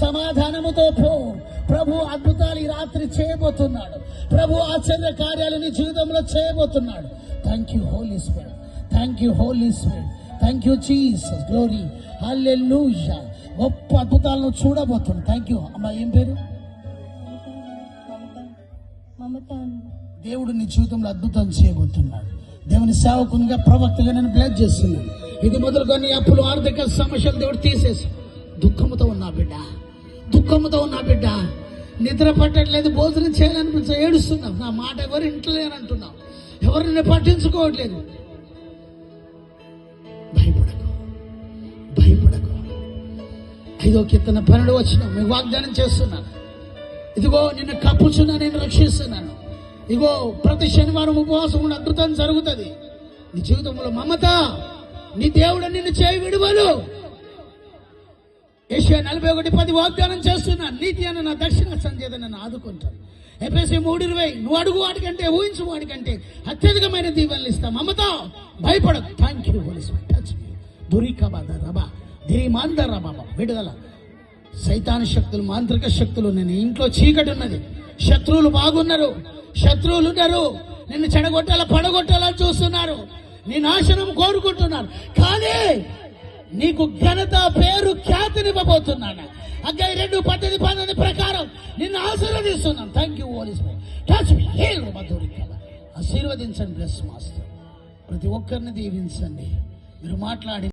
సమాధానముతో పో. ప్రభు అద్భుతాలు ఈ రాత్రి చేయబోతున్నాడు. ప్రభు ఆశ్చర్య కార్యాలు నీ జీవితంలో చేయబోతున్నాడు. Thank you Holy Spirit, thank you Holy Spirit, thank you Jesus. Glory, hallelujah. గొప్ప అద్భుతాలను చూడబోతున్నాడు. థ్యాంక్ యూ అమ్మా. ఏం పేరు? దేవుడు నీ జీవితంలో అద్భుతం చేయబోతున్నాడు. దేవుని సేవకునిగా, ప్రవక్తగా నేను బ్లెస్ చేస్తున్నాను. ఇది మొదలుకొని అప్పులు, ఆర్థిక సమస్యలు దేవుడు తీసేసి. దుఃఖంతో ఉన్నా బిడ్డ, దుఃఖంతో ఉన్నా బిడ్డ, నిద్ర పట్టట్లేదు, భోజనం చేయాలనిపించ, ఏడుస్తున్నావు. నా మాట ఎవరు ఇంటలేనంటున్నావు, ఎవరిని పట్టించుకోవట్లేదు. భయపడకు, భయపడకు. 5వ కీర్తన 12 వచనం మీకు వాగ్దానం చేస్తున్నాను. ఇదిగో నిన్ను కప్పుచున్నా, నేను రక్షిస్తున్నాను. ఇగో ప్రతి శనివారం ఉపవాసం ఉన్న అద్భుతం జరుగుతుంది నీ జీవితంలో. మమత, నీ దేవుడు నిన్ను చేయి విడువలు. యెషయా 41:10 వాగ్దానం చేస్తున్నాను. నీతి అన్న నా దక్షిణ సంధ్యత నన్ను ఆదుకుంటాను. ఎఫెసీ 3:20 నువ్వు అడుగు వాడికంటే, ఊహించు వాడికంటే అత్యధికమైన దీవెనలు ఇస్తా. మమత, భయపడదు. Thank you Holy Spirit. Touch me. దురికబద రబా దిరిమాంద రబా. విడుదల. సైతాన్ శక్తులు, మాంత్రిక శక్తులు, నేను ఇంట్లో చీకటి ఉన్నది, శత్రువులు బాగున్నారు, శత్రువులు ఉన్నారు, నిన్ను చెడగొట్టాలా, పడగొట్టాలని చూస్తున్నారు, నీ నాశనం కోరుకుంటున్నారు. కానీ నీకు ఘనత, పేరు, ఖ్యాతినివ్వబోతున్నాను. అగ్గాయి 2:10 ప్రకారం నిన్ను ఆశీర్వదిస్తున్నాను. Thank you Holy Spirit. Touch me. Heal మధురికల. ఆశీర్వదించండి. Bless master. ప్రతి ఒక్కరిని దీవించండి. మీరు మాట్లాడి